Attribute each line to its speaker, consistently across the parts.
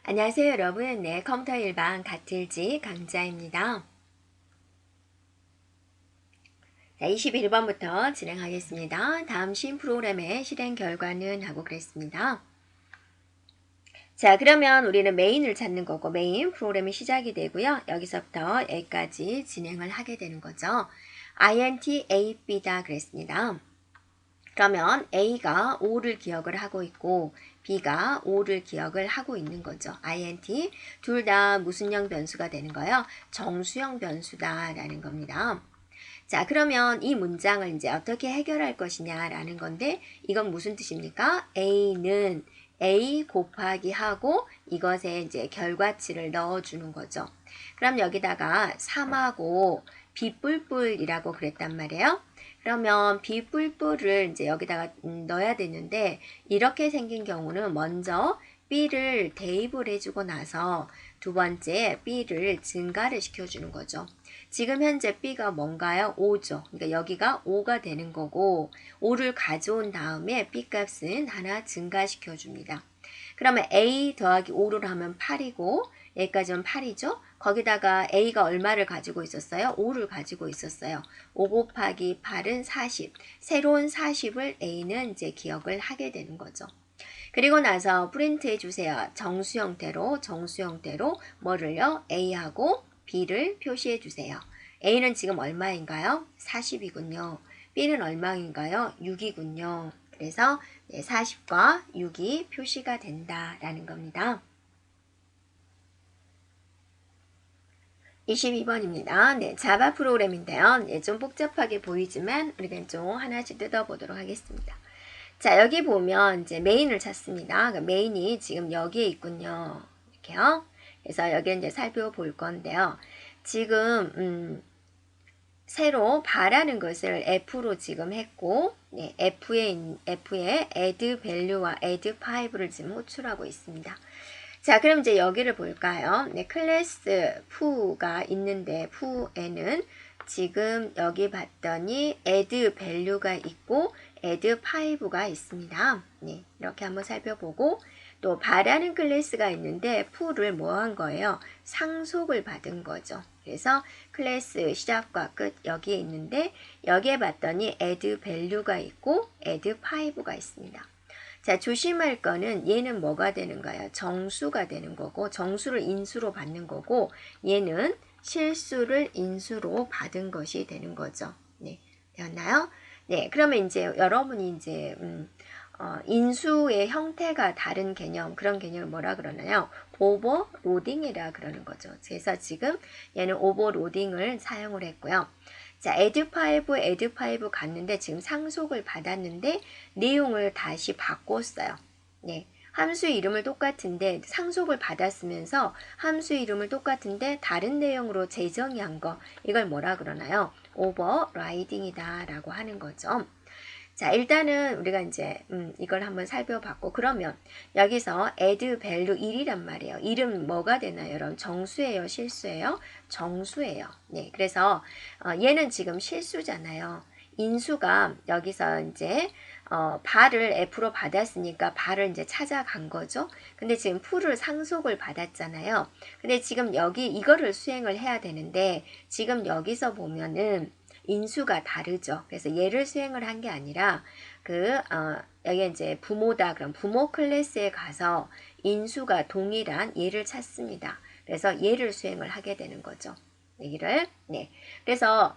Speaker 1: 안녕하세요 여러분. 네, 컴퓨터 일반 가틀지 강자입니다. 자, 21번부터 진행하겠습니다. 다음 신 프로그램의 실행 결과는 하고 그랬습니다. 자, 그러면 우리는 메인을 찾는 거고 메인 프로그램이 시작이 되고요. 여기서부터 여기까지 진행을 하게 되는 거죠. int a, b다 그랬습니다. 그러면 A가 5를 기억을 하고 있고 B가 5를 기억을 하고 있는 거죠. int 둘 다 무슨형 변수가 되는 거예요? 정수형 변수다 라는 겁니다. 자, 그러면 이 문장을 이제 어떻게 해결할 것이냐라는 건데 이건 무슨 뜻입니까? A는 A 곱하기 하고 이것에 이제 결과치를 넣어주는 거죠. 그럼 여기다가 3하고 B 뿔뿔이라고 그랬단 말이에요. 그러면 B 뿔뿔을 이제 여기다가 넣어야 되는데 이렇게 생긴 경우는 먼저 B를 대입을 해주고 나서 두 번째 B를 증가를 시켜주는 거죠. 지금 현재 B가 뭔가요? 5죠. 그러니까 여기가 5가 되는 거고 5를 가져온 다음에 B 값은 하나 증가시켜 줍니다. 그러면 A 더하기 5를 하면 8이고 여기까지는 8이죠. 거기다가 A가 얼마를 가지고 있었어요? 5를 가지고 있었어요. 5 곱하기 8은 40. 새로운 40을 A는 이제 기억을 하게 되는 거죠. 그리고 나서 프린트 해주세요. 정수 형태로 뭐를요? A하고 B를 표시해 주세요. A는 지금 얼마인가요? 40이군요. B는 얼마인가요? 6이군요. 그래서 40과 6이 표시가 된다라는 겁니다. 22번입니다. 네, 자바 프로그램인데요. 네, 좀 복잡하게 보이지만 우리가 좀 하나씩 뜯어보도록 하겠습니다. 자, 여기 보면 이제 메인을 찾습니다. 그러니까 메인이 지금 여기에 있군요. 이렇게요. 그래서 여기 이제 살펴볼 건데요. 지금 새로 바라는 것을 F로 지금 했고, 네, F에 add value와 add 5를 지금 호출하고 있습니다. 자, 그럼 이제 여기를 볼까요? 네, 클래스 푸가 있는데 푸에는 지금 여기 봤더니 add value가 있고 add 5가 있습니다. 네, 이렇게 한번 살펴보고 또 바라는 클래스가 있는데 푸를 뭐 한 거예요? 상속을 받은 거죠. 그래서 클래스 시작과 끝 여기에 있는데 여기에 봤더니 add value가 있고 add 5가 있습니다. 자, 조심할 거는 얘는 뭐가 되는가요? 정수가 되는 거고 정수를 인수로 받는 거고 얘는 실수를 인수로 받은 것이 되는 거죠. 네, 되었나요? 네, 그러면 이제 여러분이 이제 인수의 형태가 다른 개념, 그런 개념을 뭐라 그러나요? 오버로딩이라 그러는 거죠. 그래서 지금 얘는 오버로딩을 사용을 했고요. 자, add5 갔는데 지금 상속을 받았는데 내용을 다시 바꿨어요. 네. 함수 이름을 똑같은데 상속을 받았으면서 함수 이름을 똑같은데 다른 내용으로 재정의 한 거, 이걸 뭐라 그러나요? 오버라이딩이다 라고 하는 거죠. 자, 일단은 우리가 이제 이걸 한번 살펴봤고 그러면 여기서 add value 1이란 말이에요. 1은 뭐가 되나요, 여러분? 정수예요, 실수예요? 정수예요. 네, 그래서 얘는 지금 실수잖아요. 인수가 여기서 이제 발을 F로 받았으니까 발을 이제 찾아간 거죠. 근데 지금 풀을 상속을 받았잖아요. 근데 지금 여기 이거를 수행을 해야 되는데 지금 여기서 보면은 인수가 다르죠. 그래서 얘를 수행을 한 게 아니라 여기 이제 부모다. 그럼 부모 클래스에 가서 인수가 동일한 얘를 찾습니다. 그래서 얘를 수행을 하게 되는 거죠. 얘를. 네. 그래서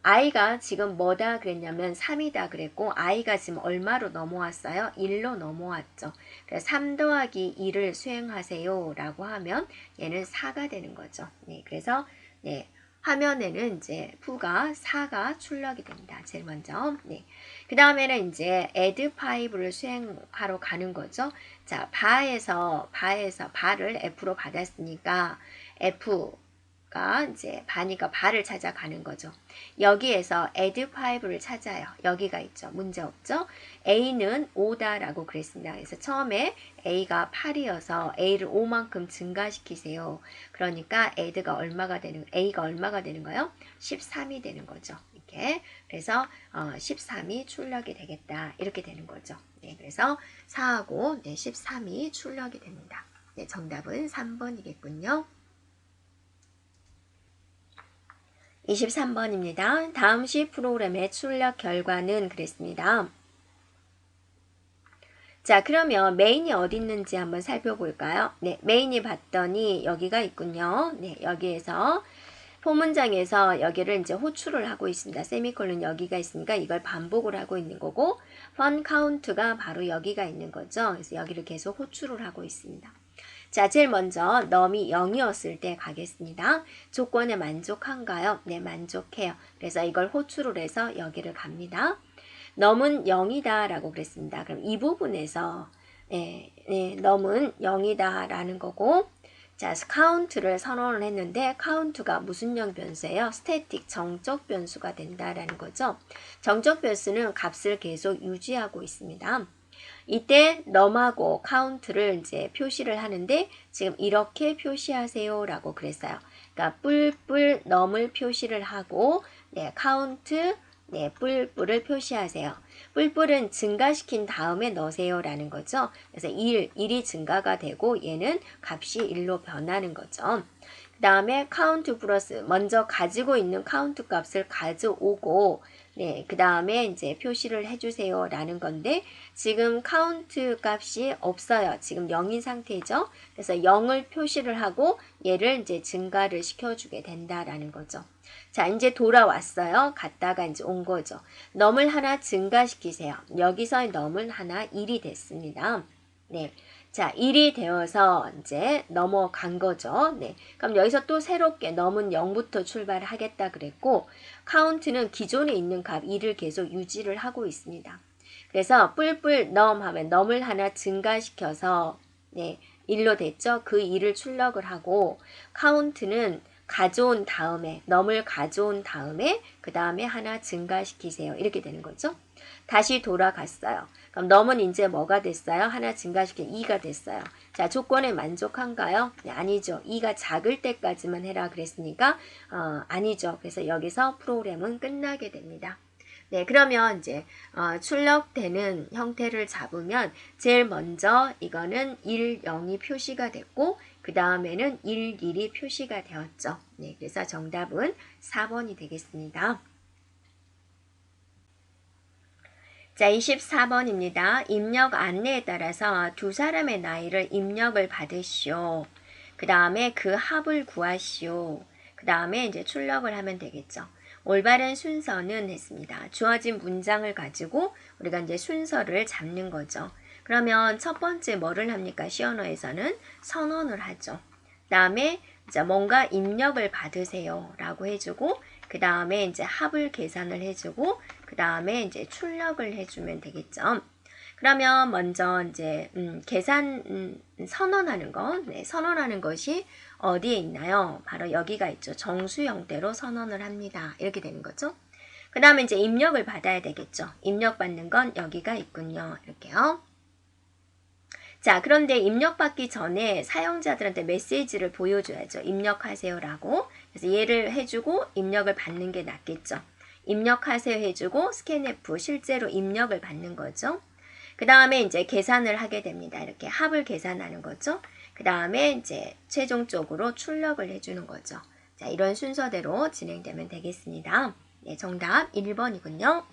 Speaker 1: i가 지금 뭐다 그랬냐면 3이다 그랬고 i가 지금 얼마로 넘어왔어요? 1로 넘어왔죠. 그래서 3 더하기 2를 수행하세요 라고 하면 얘는 4가 되는 거죠. 네. 그래서 네. 화면에는 이제 푸가 4가 출력이 됩니다. 제일 먼저. 네. 그 다음에는 이제 add 5를 수행하러 가는 거죠. 자, 바를 F로 받았으니까 F가 이제 바니까 바를 찾아가는 거죠. 여기에서 add 5를 찾아요. 여기가 있죠. 문제 없죠? A는 5다라고 그랬습니다. 그래서 처음에 A가 8이어서 A를 5만큼 증가시키세요. 그러니까 A가 얼마가 되는 거예요? 13이 되는 거죠. 이렇게. 그래서 13이 출력이 되겠다. 이렇게 되는 거죠. 네, 그래서 4하고 13이 출력이 됩니다. 네, 정답은 3번이겠군요. 23번입니다. 다음 시 프로그램의 출력 결과는 그랬습니다. 자, 그러면 메인이 어디 있는지 한번 살펴볼까요? 네, 메인이 봤더니 여기가 있군요. 네, 여기에서 포문장에서 여기를 이제 호출을 하고 있습니다. 세미콜론 여기가 있으니까 이걸 반복을 하고 있는 거고, 펀 카운트가 바로 여기가 있는 거죠. 그래서 여기를 계속 호출을 하고 있습니다. 자, 제일 먼저 num이 0이었을 때 가겠습니다. 조건에 만족한가요? 네, 만족해요. 그래서 이걸 호출을 해서 여기를 갑니다. num은 0이다 라고 그랬습니다. 그럼 이 부분에서 num은 0이다 라는 거고, 자, count를 선언을 했는데 count가 무슨 형 변수예요? static 정적 변수가 된다라는 거죠. 정적 변수는 값을 계속 유지하고 있습니다. 이때 num하고 count를 이제 표시를 하는데 지금 이렇게 표시하세요 라고 그랬어요. 그러니까 뿔뿔 num을 표시를 하고 count 뿔뿔을 표시하세요. 뿔뿔은 증가시킨 다음에 넣으세요 라는 거죠. 그래서 1이 증가가 되고 얘는 값이 1로 변하는 거죠. 그 다음에 count 플러스 먼저 가지고 있는 count 값을 가져오고 그 다음에 이제 표시를 해주세요 라는 건데 지금 count 값이 없어요. 지금 0인 상태죠. 그래서 0을 표시를 하고 얘를 이제 증가를 시켜주게 된다라는 거죠. 자, 이제 돌아왔어요. 갔다가 이제 온 거죠. num을 하나 증가시키세요. 여기서의 num은 하나 1이 됐습니다. 네. 자, 1이 되어서 이제 넘어간 거죠. 네. 그럼 여기서 또 새롭게 num은 0부터 출발을 하겠다 그랬고, count는 기존에 있는 값 2를 계속 유지를 하고 있습니다. 그래서 뿔뿔 num 하면 num을 하나 증가시켜서 1로 됐죠. 그 2를 출력을 하고, count는 가져온 다음에 num을 가져온 다음에 그 다음에 하나 증가시키세요. 이렇게 되는 거죠. 다시 돌아갔어요. 그럼 num은 이제 뭐가 됐어요? 하나 증가시킨 2가 됐어요. 자, 조건에 만족한가요? 네, 아니죠. 2가 작을 때까지만 해라 그랬으니까 아니죠. 그래서 여기서 프로그램은 끝나게 됩니다. 네, 그러면 이제 출력되는 형태를 잡으면 제일 먼저 이거는 1, 0이 표시가 됐고 그 다음에는 1, 1이 표시가 되었죠. 네, 그래서 정답은 4번이 되겠습니다. 자, 24번입니다. 입력 안내에 따라서 두 사람의 나이를 입력을 받으시오. 그 다음에 그 합을 구하시오. 그 다음에 이제 출력을 하면 되겠죠. 올바른 순서는 했습니다. 주어진 문장을 가지고 우리가 이제 순서를 잡는 거죠. 그러면 첫 번째 뭐를 합니까? 시언어에서는 선언을 하죠. 그 다음에 이제 뭔가 입력을 받으세요 라고 해주고 그 다음에 이제 합을 계산을 해주고 그 다음에 이제 출력을 해주면 되겠죠. 그러면 먼저 이제 계산 선언하는 거, 선언하는 것이 어디에 있나요? 바로 여기가 있죠. 정수 형태로 선언을 합니다. 이렇게 되는 거죠. 그 다음에 이제 입력을 받아야 되겠죠. 입력받는 건 여기가 있군요. 이렇게요. 자, 그런데 입력받기 전에 사용자들한테 메시지를 보여줘야죠. 입력하세요라고. 그래서 얘를 해주고 입력을 받는 게 낫겠죠. 입력하세요 해주고 스캔F 실제로 입력을 받는 거죠. 그 다음에 이제 계산을 하게 됩니다. 이렇게 합을 계산하는 거죠. 그 다음에 이제 최종적으로 출력을 해주는 거죠. 자, 이런 순서대로 진행되면 되겠습니다. 네, 정답 1번이군요.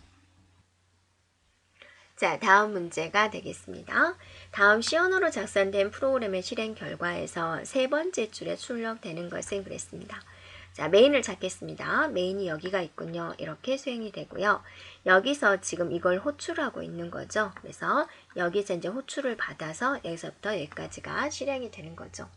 Speaker 1: 자, 다음 문제가 되겠습니다. 다음 시언어로 작성된 프로그램의 실행 결과에서 세 번째 줄에 출력되는 것은 그랬습니다. 자, 메인을 찾겠습니다. 메인이 여기가 있군요. 이렇게 수행이 되고요. 여기서 지금 이걸 호출하고 있는 거죠. 그래서 여기서 이제 호출을 받아서 여기서부터 여기까지가 실행이 되는 거죠.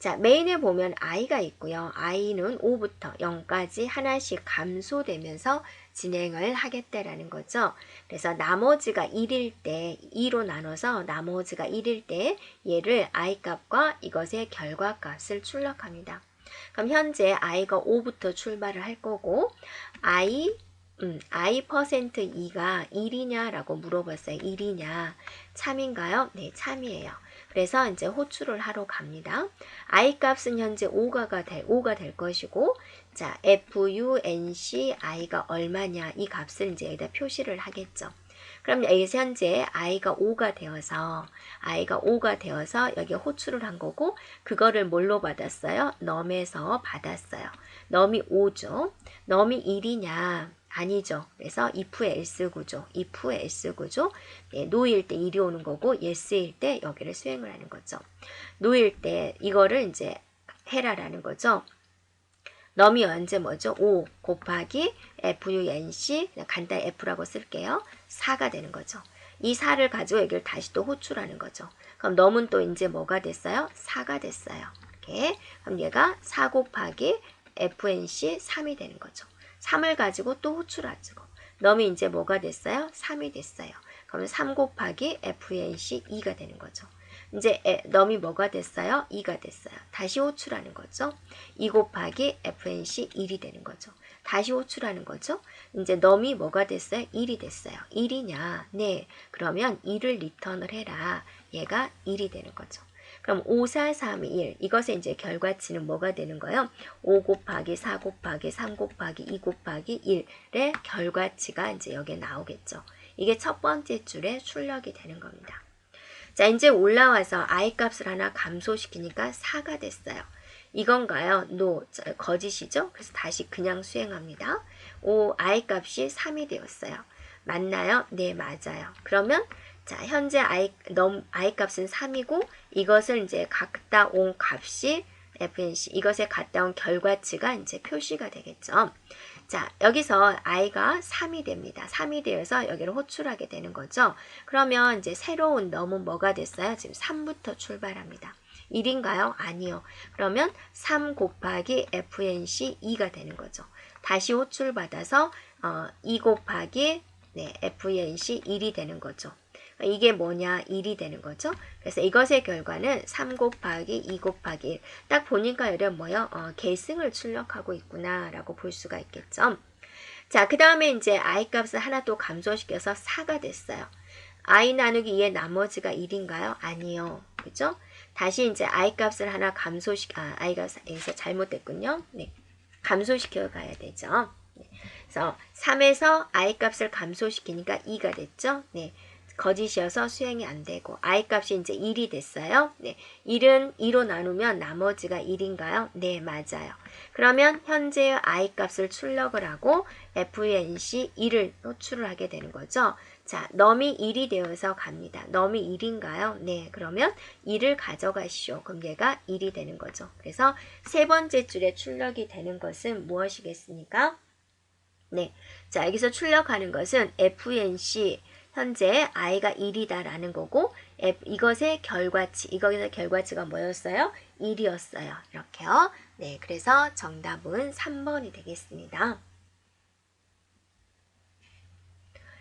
Speaker 1: 자, 메인에 보면 i가 있고요. i는 5부터 0까지 하나씩 감소되면서 진행을 하겠다라는 거죠. 그래서 나머지가 1일 때 2로 나눠서 나머지가 1일 때 얘를 i 값과 이것의 결과 값을 출력합니다. 그럼 현재 i가 5부터 출발을 할 거고 i%2가 1이냐 라고 물어봤어요. 1이냐 참인가요? 네, 참이에요. 그래서 이제 호출을 하러 갑니다. i 값은 현재 5가 될 것이고 자, func i가 얼마냐 이 값을 이제 여기다 표시를 하겠죠. 그럼 여기서 현재 i가 5가 되어서 여기 호출을 한 거고 그거를 뭘로 받았어요? 넘에서 받았어요. 넘이 5죠. 넘이 1이냐? 아니죠. 그래서 if의 else 구조. 네, no일 때 1이 오는 거고 yes일 때 여기를 수행을 하는 거죠. no일 때 이거를 이제 해라라는 거죠. 넘이 언제 뭐죠? 5 곱하기 func 간단히 f라고 쓸게요. 4가 되는 거죠. 이 4를 가지고 여기를 다시 또 호출하는 거죠. 그럼 넘은 또 이제 뭐가 됐어요? 4가 됐어요. 이렇게. 그럼 얘가 4 곱하기 fnc 3이 되는 거죠. 3을 가지고 또 호출하죠. 넘이 이제 뭐가 됐어요? 3이 됐어요. 그러면 3 곱하기 fnc 2가 되는 거죠. 이제 넘이 뭐가 됐어요? 2가 됐어요. 다시 호출하는 거죠. 2 곱하기 fnc 1이 되는 거죠. 다시 호출하는 거죠. 이제 넘이 뭐가 됐어요? 1이 됐어요. 1이냐? 네. 그러면 1을 리턴을 해라. 얘가 1이 되는 거죠. 그럼 5, 4, 3, 1 이것의 이제 결과치는 뭐가 되는 거예요? 5 곱하기 4 곱하기 3 곱하기 2 곱하기 1의 결과치가 이제 여기에 나오겠죠. 이게 첫 번째 줄에 출력이 되는 겁니다. 자, 이제 올라와서 i 값을 하나 감소시키니까 4가 됐어요. 이건가요? no, 거짓이죠? 그래서 다시 그냥 수행합니다. i 값이 3이 되었어요. 맞나요? 네, 맞아요. 그러면 자, 현재 i 값은 3이고 이것을 이제 갖다 온 값이 fnc 이것에 갖다 온 결과치가 이제 표시가 되겠죠. 자, 여기서 i가 3이 됩니다. 3이 되어서 여기를 호출하게 되는 거죠. 그러면 이제 새로운 넘은 뭐가 됐어요? 지금 3부터 출발합니다. 1인가요? 아니요. 그러면 3 곱하기 fnc 2가 되는 거죠. 다시 호출받아서 2 곱하기 fnc 1이 되는 거죠. 이게 뭐냐? 1이 되는 거죠. 그래서 이것의 결과는 3 곱하기 2 곱하기 1. 딱 보니까 이런 뭐요? 계승을 출력하고 있구나 라고 볼 수가 있겠죠. 자, 그 다음에 이제 i 값을 하나 또 감소시켜서 4가 됐어요. i 나누기 2의 나머지가 1인가요? 아니요. 그죠? 다시 이제 i 값을 하나 i가 여기서 잘못됐군요. 네. 감소시켜 가야 되죠. 네. 그래서 3에서 i 값을 감소시키니까 2가 됐죠. 네. 거짓이어서 수행이 안 되고 i 값이 이제 1이 됐어요. 네. 1은 2로 나누면 나머지가 1인가요? 네, 맞아요. 그러면 현재의 i 값을 출력을 하고 fnc 1을 호출을 하게 되는 거죠. 자, 넘이 1이 되어서 갑니다. 넘이 1인가요? 네, 그러면 1을 가져가시오. 그럼 얘가 1이 되는 거죠. 그래서 세 번째 줄에 출력이 되는 것은 무엇이겠습니까? 네, 자, 여기서 출력하는 것은 fnc 현재 i가 1이다라는 거고 이것의 결과치가 뭐였어요? 1이었어요. 이렇게요. 네, 그래서 정답은 3번이 되겠습니다.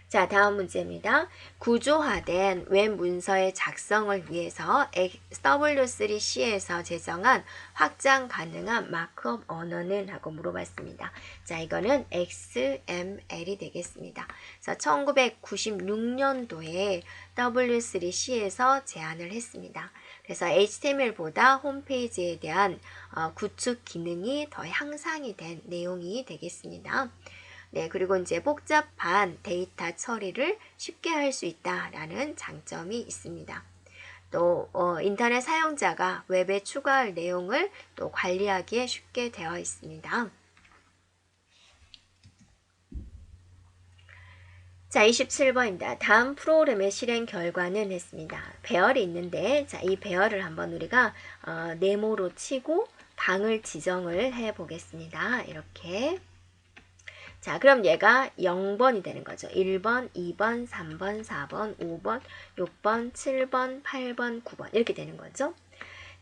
Speaker 1: 자, 다음 문제입니다. 구조화된 웹 문서의 작성을 위해서 W3C에서 제정한 확장 가능한 마크업 언어는 하고 물어봤습니다. 자, 이거는 XML이 되겠습니다. 그래서 1996년도에 W3C에서 제안을 했습니다. 그래서 HTML보다 홈페이지에 대한 구축 기능이 더 향상이 된 내용이 되겠습니다. 네, 그리고 이제 복잡한 데이터 처리를 쉽게 할 수 있다라는 장점이 있습니다. 또 인터넷 사용자가 웹에 추가할 내용을 또 관리하기에 쉽게 되어 있습니다. 자, 27번입니다. 다음 프로그램의 실행 결과는 했습니다. 배열이 있는데 자, 이 배열을 한번 우리가 네모로 치고 방을 지정을 해 보겠습니다. 이렇게. 자, 그럼 얘가 0번이 되는 거죠. 1번, 2번, 3번, 4번, 5번, 6번, 7번, 8번, 9번 이렇게 되는 거죠.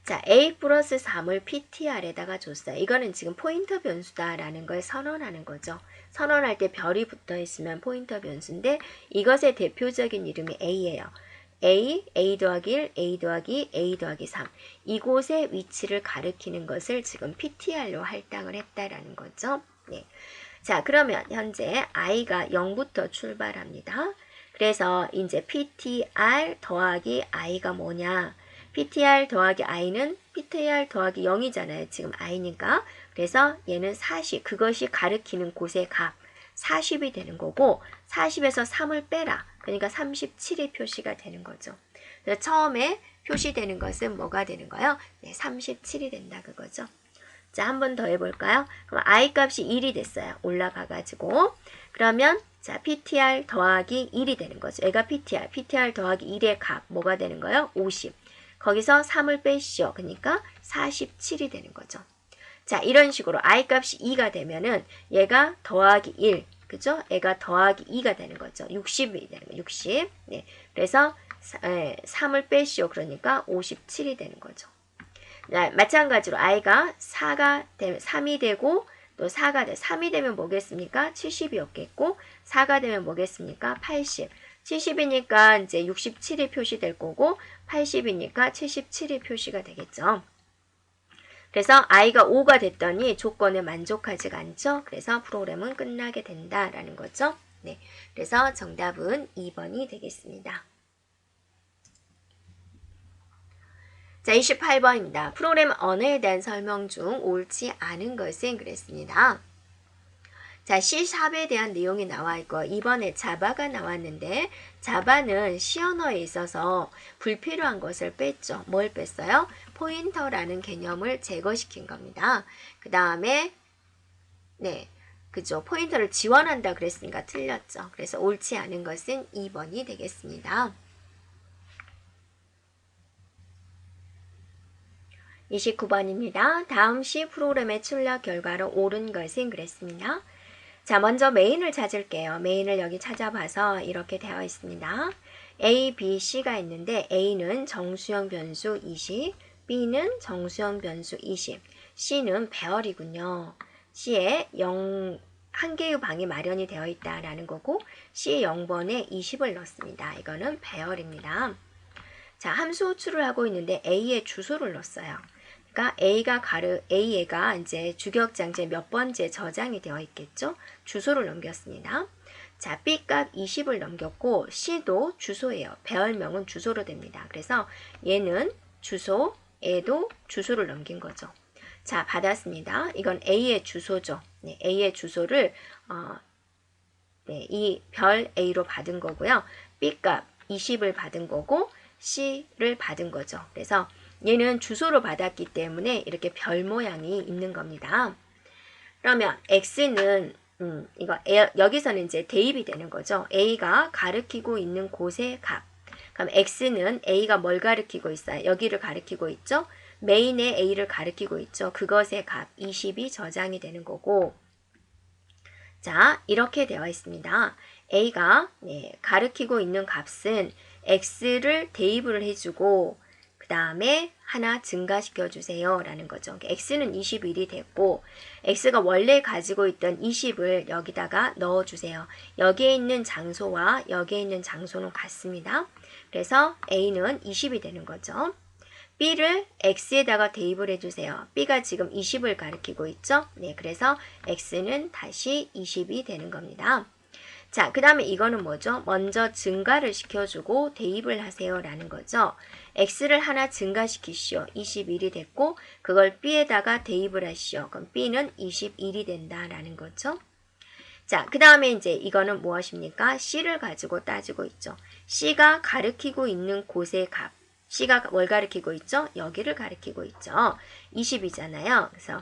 Speaker 1: 자, a 플러스 3을 ptr에다가 줬어요. 이거는 지금 포인터 변수다라는 걸 선언하는 거죠. 선언할 때 별이 붙어 있으면 포인터 변수인데 이것의 대표적인 이름이 a예요. a 더하기 1, a 더하기 2, a 더하기 3 이곳의 위치를 가리키는 것을 지금 ptr로 할당을 했다라는 거죠. 네. 자, 그러면 현재 i가 0부터 출발합니다. 그래서 이제 ptr 더하기 i가 뭐냐? ptr 더하기 i는 ptr 더하기 0이잖아요. 지금 i니까. 그래서 얘는 그것이 가리키는 곳의 값. 40이 되는 거고 40에서 3을 빼라. 그러니까 37이 표시가 되는 거죠. 그래서 처음에 표시되는 것은 뭐가 되는 거예요? 네, 37이 된다 그거죠. 자, 한 번 더 해볼까요? 그럼 I 값이 1이 됐어요. 올라가가지고. 그러면 자, PTR 더하기 1이 되는 거죠. 얘가 PTR 더하기 1의 값 뭐가 되는 거예요? 50. 거기서 3을 빼시오. 그러니까 47이 되는 거죠. 자, 이런 식으로 I 값이 2가 되면은 얘가 더하기 1. 그죠? 얘가 더하기 2가 되는 거죠. 60이 되는 거예요. 60. 네. 그래서 3을 빼시오. 그러니까 57이 되는 거죠. 네, 마찬가지로 i가 4가 되면 3이 되고 또 4가 돼. 3이 되면 뭐겠습니까? 70이었겠고 4가 되면 뭐겠습니까? 80. 70이니까 이제 67이 표시될 거고 80이니까 77이 표시가 되겠죠. 그래서 i가 5가 됐더니 조건에 만족하지가 않죠. 그래서 프로그램은 끝나게 된다라는 거죠. 네, 그래서 정답은 2번이 되겠습니다. 자, 28번입니다. 프로그램 언어에 대한 설명 중 옳지 않은 것은 그랬습니다. 자, C#에 대한 내용이 나와 있고 이번에 자바가 나왔는데 자바는 C 언어에 있어서 불필요한 것을 뺐죠. 뭘 뺐어요? 포인터라는 개념을 제거시킨 겁니다. 그 다음에 네, 그죠. 포인터를 지원한다 그랬으니까 틀렸죠. 그래서 옳지 않은 것은 2번이 되겠습니다. 29번입니다. 다음 C 프로그램의 출력 결과로 옳은 것은 그랬습니다. 자, 먼저 메인을 찾을게요. 메인을 여기 찾아봐서 이렇게 되어 있습니다. A, B, C가 있는데 A는 정수형 변수 20, B는 정수형 변수 20, C는 배열이군요. C에 1 개의 방이 마련이 되어 있다라는 거고 C 0번에 20을 넣습니다. 이거는 배열입니다. 자, 함수 호출을 하고 있는데 A의 주소를 넣었어요. 그러니까 A가 이제 주격장제 몇 번째 저장이 되어 있겠죠? 주소를 넘겼습니다. 자, B 값 20을 넘겼고 C도 주소예요. 배열명은 주소로 됩니다. 그래서 얘는 주소, 얘도 주소를 넘긴 거죠. 자, 받았습니다. 이건 A의 주소죠. 네, A의 주소를 이 별 A로 받은 거고요. B 값 20을 받은 거고 C를 받은 거죠. 그래서 얘는 주소로 받았기 때문에 이렇게 별 모양이 있는 겁니다. 그러면 X는 여기서는 이제 대입이 되는 거죠. A가 가리키고 있는 곳의 값. 그럼 X는 A가 뭘 가리키고 있어요? 여기를 가리키고 있죠. 메인의 A를 가리키고 있죠. 그것의 값 20이 저장이 되는 거고 자, 이렇게 되어 있습니다. A가 가리키고 있는 값은 X를 대입을 해주고 그 다음에 하나 증가시켜 주세요 라는 거죠. X는 21이 됐고 X가 원래 가지고 있던 20을 여기다가 넣어 주세요. 여기에 있는 장소와 여기에 있는 장소는 같습니다. 그래서 A는 20이 되는 거죠. B를 X에다가 대입을 해주세요. B가 지금 20을 가리키고 있죠. 네, 그래서 X는 다시 20이 되는 겁니다. 자, 그 다음에 이거는 뭐죠? 먼저 증가를 시켜주고 대입을 하세요 라는 거죠. X를 하나 증가시키시오. 21이 됐고 그걸 B에다가 대입을 하시오. 그럼 B는 21이 된다라는 거죠. 자, 그 다음에 이제 이거는 무엇입니까? C를 가지고 따지고 있죠. C가 가리키고 있는 곳의 값. C가 뭘 가리키고 있죠? 여기를 가리키고 있죠. 20이잖아요. 그래서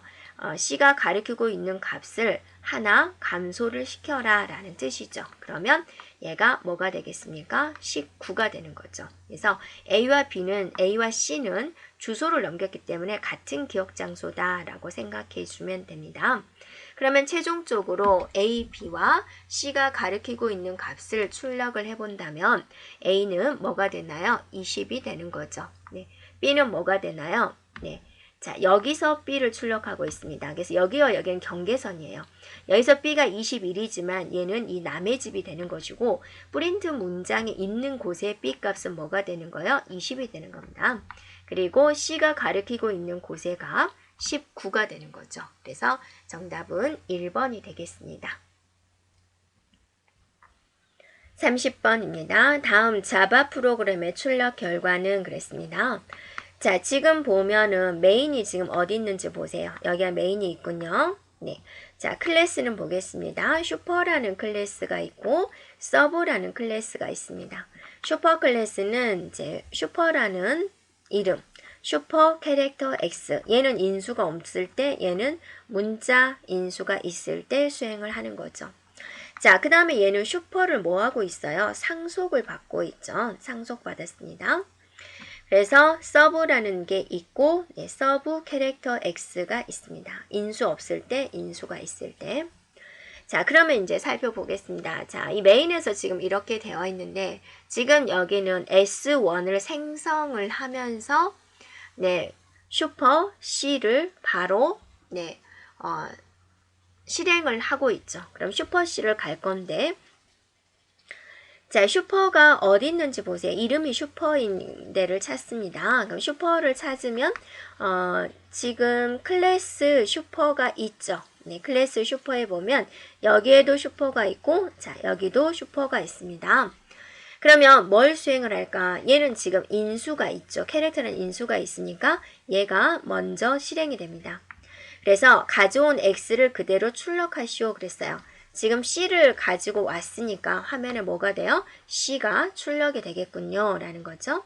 Speaker 1: C가 가리키고 있는 값을 하나 감소를 시켜라 라는 뜻이죠. 그러면 얘가 뭐가 되겠습니까? 19가 되는 거죠. 그래서 A와 C는 주소를 넘겼기 때문에 같은 기억 장소다 라고 생각해 주면 됩니다. 그러면 최종적으로 A, B와 C가 가리키고 있는 값을 출력을 해본다면 A는 뭐가 되나요? 20이 되는 거죠. 네. B는 뭐가 되나요? 네. 자, 여기서 B를 출력하고 있습니다. 그래서 여기와 여기는 경계선이에요. 여기서 B가 21이지만 얘는 이 남의 집이 되는 것이고 프린트 문장에 있는 곳의 B 값은 뭐가 되는 거예요? 20이 되는 겁니다. 그리고 C가 가리키고 있는 곳의 값 19가 되는 거죠. 그래서 정답은 1번이 되겠습니다. 30번입니다. 다음 자바 프로그램의 출력 결과는 그랬습니다. 자, 지금 보면은 메인이 지금 어디 있는지 보세요. 여기가 메인이 있군요. 네. 자, 클래스는 보겠습니다. 슈퍼라는 클래스가 있고 서브라는 클래스가 있습니다. 슈퍼 클래스는 이제 슈퍼라는 이름, 슈퍼 캐릭터 X. 얘는 인수가 없을 때, 얘는 문자 인수가 있을 때 수행을 하는 거죠. 자, 그 다음에 얘는 슈퍼를 뭐 하고 있어요? 상속을 받고 있죠. 상속받았습니다. 그래서 서브라는 게 있고, 네, 서브 캐릭터 X가 있습니다. 인수 없을 때, 인수가 있을 때. 자, 그러면 이제 살펴보겠습니다. 자, 이 메인에서 지금 이렇게 되어 있는데, 지금 여기는 S1을 생성을 하면서, 네, 슈퍼 C를 바로, 네, 실행을 하고 있죠. 그럼 슈퍼 C를 갈 건데, 자, 슈퍼가 어디 있는지 보세요. 이름이 슈퍼인 데를 찾습니다. 그럼 슈퍼를 찾으면 지금 클래스 슈퍼가 있죠. 네, 클래스 슈퍼에 보면 여기에도 슈퍼가 있고, 자, 여기도 슈퍼가 있습니다. 그러면 뭘 수행을 할까? 얘는 지금 인수가 있죠. 캐릭터는 인수가 있으니까 얘가 먼저 실행이 됩니다. 그래서 가져온 X를 그대로 출력하시오 그랬어요. 지금 C를 가지고 왔으니까 화면에 뭐가 돼요? C가 출력이 되겠군요. 라는 거죠.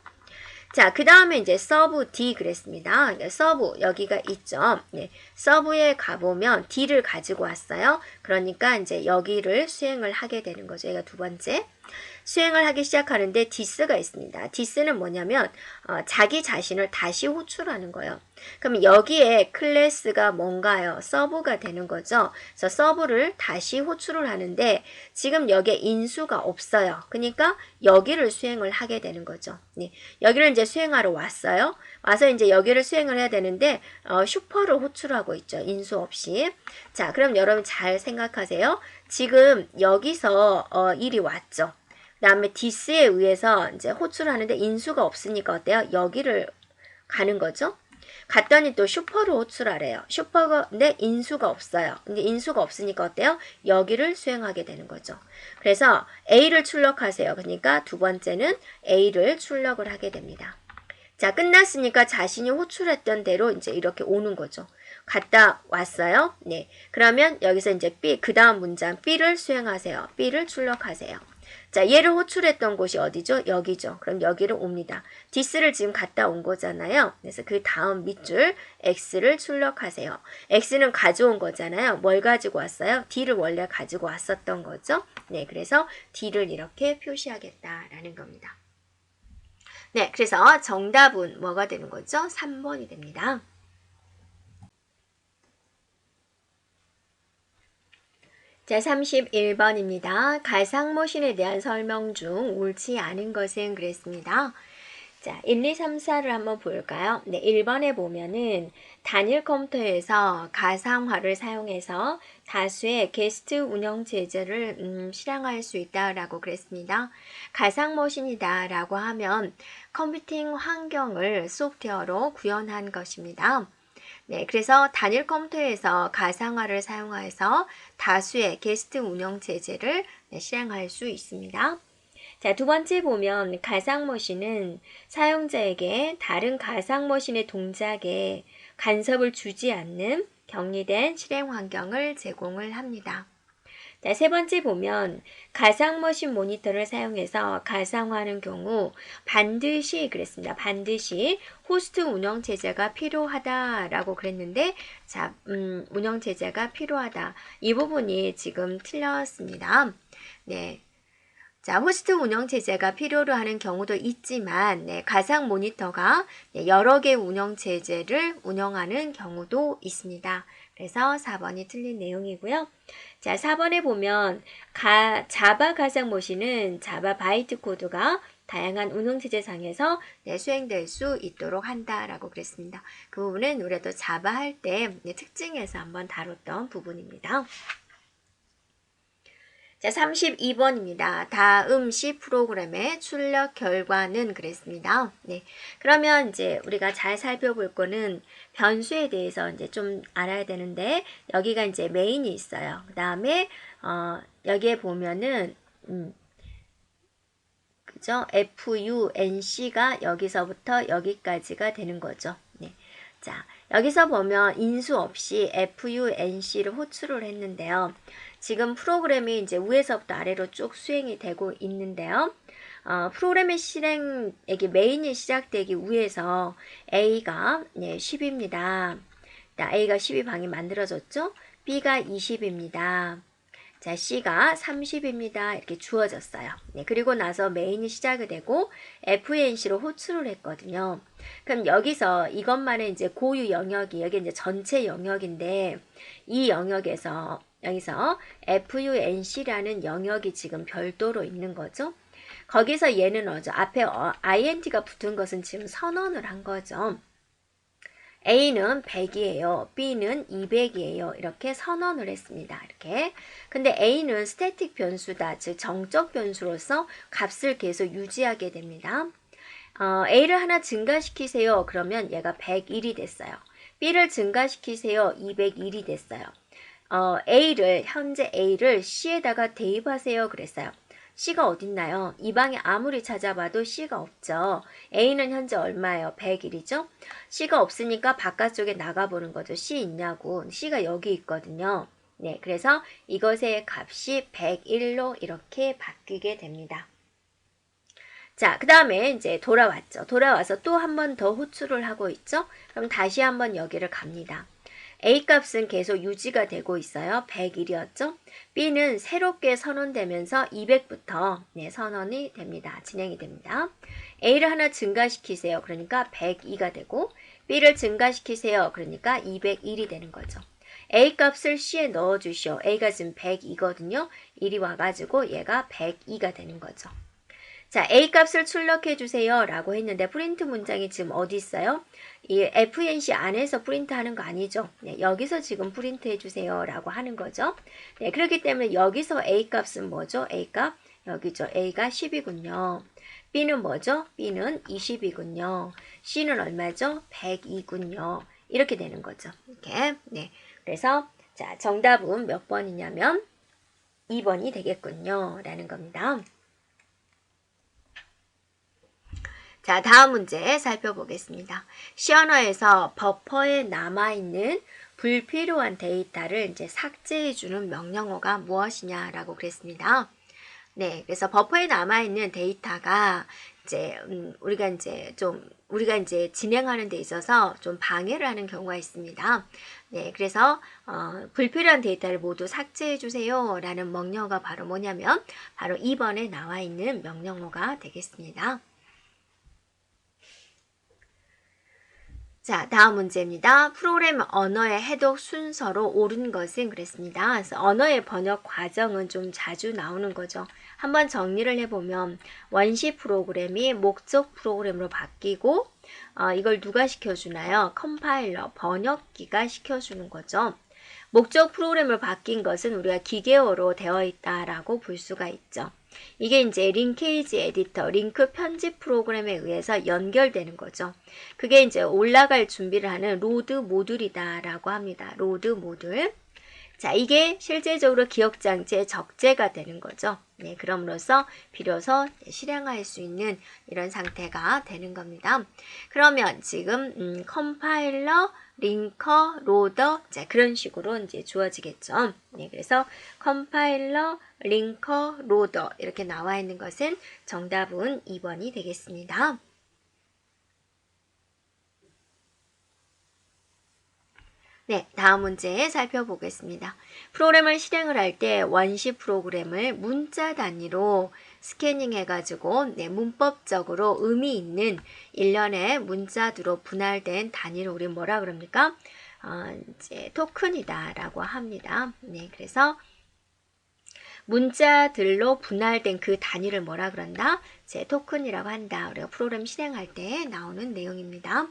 Speaker 1: 자, 그 다음에 이제 서브 D 그랬습니다. 서브 여기가 있죠. 네, 서브에 가보면 D를 가지고 왔어요. 그러니까 이제 여기를 수행을 하게 되는 거죠. 얘가 두 번째. 수행을 하기 시작하는데 디스가 있습니다. 디스는 뭐냐면 자기 자신을 다시 호출하는 거예요. 그럼 여기에 클래스가 뭔가요? 서브가 되는 거죠. 그래서 서브를 다시 호출을 하는데 지금 여기에 인수가 없어요. 그러니까 여기를 수행을 하게 되는 거죠. 네, 여기를 이제 수행하러 왔어요. 와서 이제 여기를 수행을 해야 되는데 슈퍼를 호출하고 있죠. 인수 없이. 자, 그럼 여러분 잘 생각하세요. 지금 여기서 일이 왔죠. 그 다음에 디스에 의해서 이제 호출하는데 인수가 없으니까 어때요? 여기를 가는 거죠. 갔더니 또 슈퍼를 호출하래요. 슈퍼인데 인수가 없어요. 근데 인수가 없으니까 어때요? 여기를 수행하게 되는 거죠. 그래서 A를 출력하세요. 그러니까 두 번째는 A를 출력을 하게 됩니다. 자, 끝났으니까 자신이 호출했던 대로 이제 이렇게 오는 거죠. 갔다 왔어요. 네. 그러면 여기서 이제 B, 그 다음 문장 B를 수행하세요. B를 출력하세요. 자, 얘를 호출했던 곳이 어디죠? 여기죠. 그럼 여기로 옵니다. 디스를 지금 갔다 온 거잖아요. 그래서 그 다음 밑줄 X를 출력하세요. X는 가져온 거잖아요. 뭘 가지고 왔어요? D를 원래 가지고 왔었던 거죠. 네, 그래서 D를 이렇게 표시하겠다라는 겁니다. 네, 그래서 정답은 뭐가 되는 거죠? 3번이 됩니다. 자, 31번입니다. 가상모신에 대한 설명 중 옳지 않은 것은 그랬습니다. 자, 1, 2, 3, 4를 한번 볼까요? 네, 1번에 보면은 단일 컴퓨터에서 가상화를 사용해서 다수의 게스트 운영 체제를 실행할 수 있다라고 그랬습니다. 가상머신이다 라고 하면 컴퓨팅 환경을 소프트웨어로 구현한 것입니다. 네, 그래서 단일 컴퓨터에서 가상화를 사용해서 다수의 게스트 운영 체제를 실행할 수 있습니다. 자, 두 번째 보면 가상머신은 사용자에게 다른 가상머신의 동작에 간섭을 주지 않는 격리된 실행 환경을 제공을 합니다. 자, 세 번째 보면 가상머신 모니터를 사용해서 가상화하는 경우 반드시 그랬습니다. 반드시 호스트 운영체제가 필요하다라고 그랬는데 자, 운영체제가 필요하다. 이 부분이 지금 틀렸습니다. 네. 자, 호스트 운영체제가 필요로 하는 경우도 있지만 네, 가상 모니터가 여러 개의 운영체제를 운영하는 경우도 있습니다. 그래서 4번이 틀린 내용이고요. 자, 4번에 보면 자바 가상 모신은 자바 바이트 코드가 다양한 운영체제상에서 수행될 수 있도록 한다라고 그랬습니다. 그 부분은 우리가 자바 할 때 특징에서 한번 다뤘던 부분입니다. 자, 32번입니다. 다음 C 프로그램의 출력 결과는 그랬습니다. 네. 그러면 이제 우리가 잘 살펴볼 거는 변수에 대해서 이제 좀 알아야 되는데, 여기가 이제 메인이 있어요. 그 다음에, 여기에 보면은, 그죠? FUNC가 여기서부터 여기까지가 되는 거죠. 네. 자, 여기서 보면 인수 없이 FUNC를 호출을 했는데요. 지금 프로그램이 이제 위에서부터 아래로 쭉 수행이 되고 있는데요. 프로그램의 실행, 여기 메인이 시작되기 위해서 A가 10입니다. A가 12방이 만들어졌죠? B가 20입니다. 자, C가 30입니다. 이렇게 주어졌어요. 네, 그리고 나서 메인이 시작이 되고 FNC로 호출을 했거든요. 그럼 여기서 이것만의 이제 고유 영역이 여기 이제 전체 영역인데 이 영역에서 여기서 FUNC라는 영역이 지금 별도로 있는 거죠. 거기서 얘는 어죠? 앞에 INT가 붙은 것은 지금 선언을 한 거죠. A는 100이에요. B는 200이에요. 이렇게 선언을 했습니다. 이렇게. 근데 A는 스태틱 변수다. 즉 정적 변수로서 값을 계속 유지하게 됩니다. A를 하나 증가시키세요. 그러면 얘가 101이 됐어요. B를 증가시키세요. 201이 됐어요. 현재 A를 C에다가 대입하세요. 그랬어요. C가 어딨나요? 이 방에 아무리 찾아봐도 C가 없죠. A는 현재 얼마예요? 101이죠? C가 없으니까 바깥쪽에 나가보는 거죠. C 있냐고. C가 여기 있거든요. 네, 그래서 이것의 값이 101로 이렇게 바뀌게 됩니다. 자, 그 다음에 이제 돌아왔죠. 돌아와서 또 한 번 더 호출을 하고 있죠. 그럼 다시 한번 여기를 갑니다. A 값은 계속 유지가 되고 있어요. 101이었죠. B는 새롭게 선언되면서 200부터 선언이 됩니다. 진행이 됩니다. A를 하나 증가시키세요. 그러니까 102가 되고 B를 증가시키세요. 그러니까 201이 되는 거죠. A 값을 C에 넣어주시오. A가 지금 102거든요. 1이 와가지고 얘가 102가 되는 거죠. 자, A 값을 출력해 주세요 라고 했는데 프린트 문장이 지금 어디 있어요? 이 FNC 안에서 프린트 하는 거 아니죠? 네, 여기서 지금 프린트 해 주세요 라고 하는 거죠. 네, 그렇기 때문에 여기서 A 값은 뭐죠? A 값 여기죠. A가 10이군요. B는 뭐죠? B는 20이군요. C는 얼마죠? 102군요. 이렇게 되는 거죠. 이렇게. 네. 그래서 자, 정답은 몇 번이냐면 2번이 되겠군요. 라는 겁니다. 자, 다음 문제 살펴보겠습니다. C 언어에서 버퍼에 남아있는 불필요한 데이터를 이제 삭제해주는 명령어가 무엇이냐라고 그랬습니다. 네, 그래서 버퍼에 남아있는 데이터가 이제, 우리가 이제 진행하는 데 있어서 좀 방해를 하는 경우가 있습니다. 네, 그래서, 불필요한 데이터를 모두 삭제해주세요 라는 명령어가 바로 뭐냐면, 바로 2번에 나와 있는 명령어가 되겠습니다. 자, 다음 문제입니다. 프로그램 언어의 해독 순서로 옳은 것은 그랬습니다. 그래서 언어의 번역 과정은 좀 자주 나오는 거죠. 한번 정리를 해보면 원시 프로그램이 목적 프로그램으로 바뀌고 이걸 누가 시켜주나요? 컴파일러, 번역기가 시켜주는 거죠. 목적 프로그램으로 바뀐 것은 우리가 기계어로 되어 있다라고 볼 수가 있죠. 이게 이제 링케이지 에디터, 링크 편집 프로그램에 의해서 연결되는 거죠. 그게 이제 올라갈 준비를 하는 로드 모듈이다라고 합니다. 로드 모듈. 자, 이게 실제적으로 기억장치의 적재가 되는 거죠. 네, 그럼으로써 비로소 실행할 수 있는 이런 상태가 되는 겁니다. 그러면 지금 컴파일러, 링커, 로더, 자, 그런 식으로 이제 주어지겠죠. 네, 그래서 컴파일러, 링커, 로더 이렇게 나와 있는 것은 정답은 2번이 되겠습니다. 네, 다음 문제 살펴보겠습니다. 프로그램을 실행을 할 때 원시 프로그램을 문자 단위로 스캐닝 해가지고 문법적으로 의미 있는 일련의 문자들로 분할된 단위를 우리 뭐라 그럽니까? 이제 토큰이다라고 합니다. 네, 그래서 문자들로 분할된 그 단위를 뭐라 그런다? 제 토큰이라고 한다. 우리가 프로그램 실행할 때 나오는 내용입니다.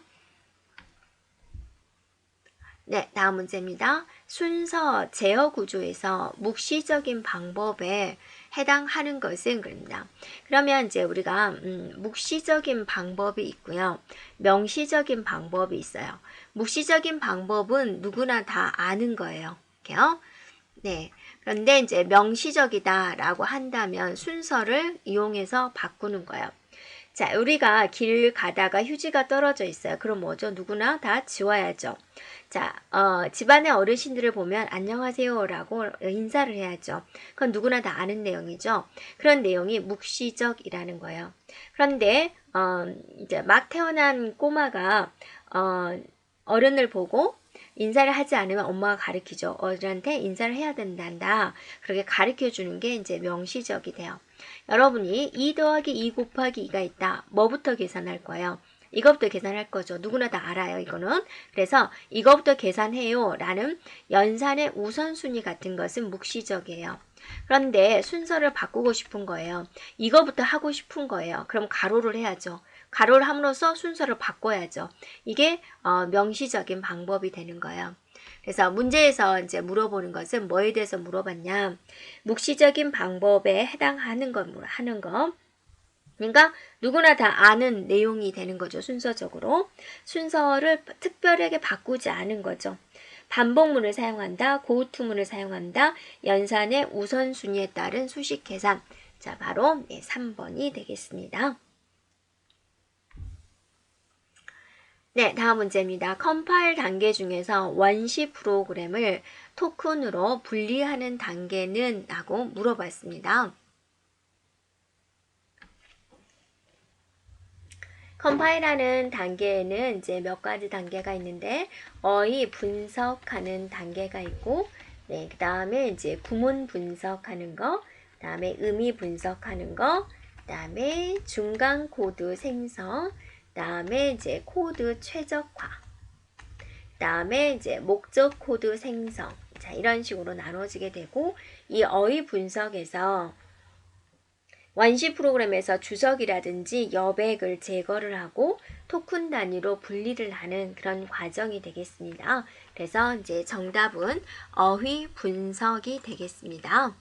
Speaker 1: 네, 다음 문제입니다. 순서 제어 구조에서 묵시적인 방법에 해당하는 것은 그럽니다. 그러면 이제 우리가 묵시적인 방법이 있고요. 명시적인 방법이 있어요. 묵시적인 방법은 누구나 다 아는 거예요. 이렇게요. 네. 그런데 이제 명시적이다라고 한다면 순서를 이용해서 바꾸는 거예요. 자, 우리가 길 가다가 휴지가 떨어져 있어요. 그럼 뭐죠? 누구나 다 지워야죠. 자, 집안의 어르신들을 보면 안녕하세요라고 인사를 해야죠. 그건 누구나 다 아는 내용이죠. 그런 내용이 묵시적이라는 거예요. 그런데 이제 막 태어난 꼬마가 어른을 보고 인사를 하지 않으면 엄마가 가르치죠. 어른한테 인사를 해야 된단다. 그렇게 가르쳐 주는 게 이제 명시적이 돼요. 여러분이 2 더하기 2 곱하기 2가 있다. 뭐부터 계산할 거예요? 이거부터 계산할 거죠. 누구나 다 알아요, 이거는. 그래서 이거부터 계산해요 라는 연산의 우선순위 같은 것은 묵시적이에요. 그런데 순서를 바꾸고 싶은 거예요. 이거부터 하고 싶은 거예요. 그럼 가로를 해야죠. 가로를 함으로써 순서를 바꿔야죠. 이게 명시적인 방법이 되는 거예요. 그래서 문제에서 이제 물어보는 것은 뭐에 대해서 물어봤냐? 묵시적인 방법에 해당하는 것 하는 거. 그러니까 누구나 다 아는 내용이 되는 거죠. 순서적으로. 순서를 특별하게 바꾸지 않은 거죠. 반복문을 사용한다. 고우투문을 사용한다. 연산의 우선순위에 따른 수식 계산. 자, 바로 3번이 되겠습니다. 네, 다음 문제입니다. 컴파일 단계 중에서 원시 프로그램을 토큰으로 분리하는 단계는? 라고 물어봤습니다. 컴파일하는 단계에는 이제 몇 가지 단계가 있는데, 어휘 분석하는 단계가 있고, 네, 그 다음에 이제 구문 분석하는 거, 그 다음에 의미 분석하는 거, 그 다음에 중간 코드 생성, 그 다음에 이제 코드 최적화, 그 다음에 이제 목적 코드 생성. 자, 이런 식으로 나눠지게 되고, 이 어휘 분석에서 원시 프로그램에서 주석이라든지 여백을 제거를 하고 토큰 단위로 분리를 하는 그런 과정이 되겠습니다. 그래서 이제 정답은 어휘 분석이 되겠습니다.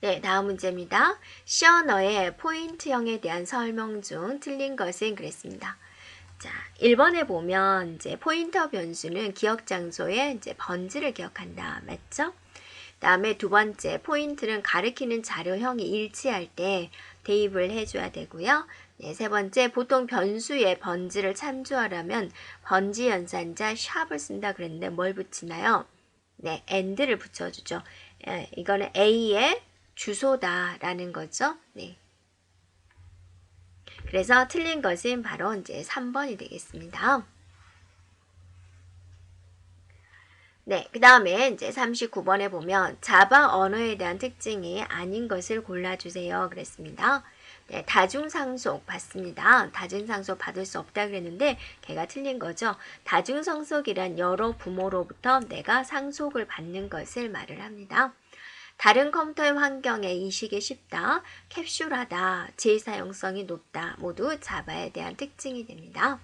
Speaker 1: 네, 다음 문제입니다. 시어너의 포인트형에 대한 설명 중 틀린 것은 그랬습니다. 자, 1번에 보면 이제 포인터 변수는 기억 장소의 이제 번지를 기억한다. 맞죠? 다음에 두 번째, 포인트는 가리키는 자료형이 일치할 때 대입을 해줘야 되고요. 네, 세 번째, 보통 변수의 번지를 참조하려면 번지 연산자 샵을 쓴다 그랬는데 뭘 붙이나요? 네, and를 붙여주죠. 이거는 A의 주소다라는 거죠. 네. 그래서 틀린 것은 바로 이제 3번이 되겠습니다. 네, 그 다음에 이제 39번에 보면 자바 언어에 대한 특징이 아닌 것을 골라주세요. 그랬습니다. 네, 다중상속 받습니다. 다중상속 받을 수 없다 그랬는데 걔가 틀린 거죠. 다중상속이란 여러 부모로부터 내가 상속을 받는 것을 말을 합니다. 다른 컴퓨터의 환경에 인식이 쉽다, 캡슐하다, 재사용성이 높다 모두 자바에 대한 특징이 됩니다.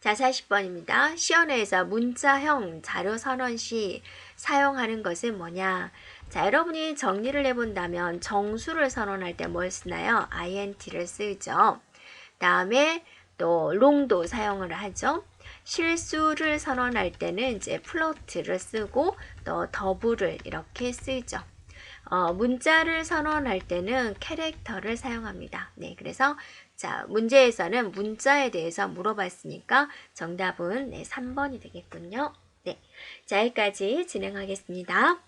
Speaker 1: 자, 40번입니다. 시연회에서 문자형 자료 선언 시 사용하는 것은 뭐냐? 자, 여러분이 정리를 해본다면 정수를 선언할 때 뭘 쓰나요? int를 쓰죠. 다음에 또 롱도 사용을 하죠. 실수를 선언할 때는 이제 플로트를 쓰고 또 더블을 이렇게 쓰죠. 문자를 선언할 때는 캐릭터를 사용합니다. 네, 그래서 자, 문제에서는 문자에 대해서 물어봤으니까 정답은 네, 3번이 되겠군요. 네, 자, 여기까지 진행하겠습니다.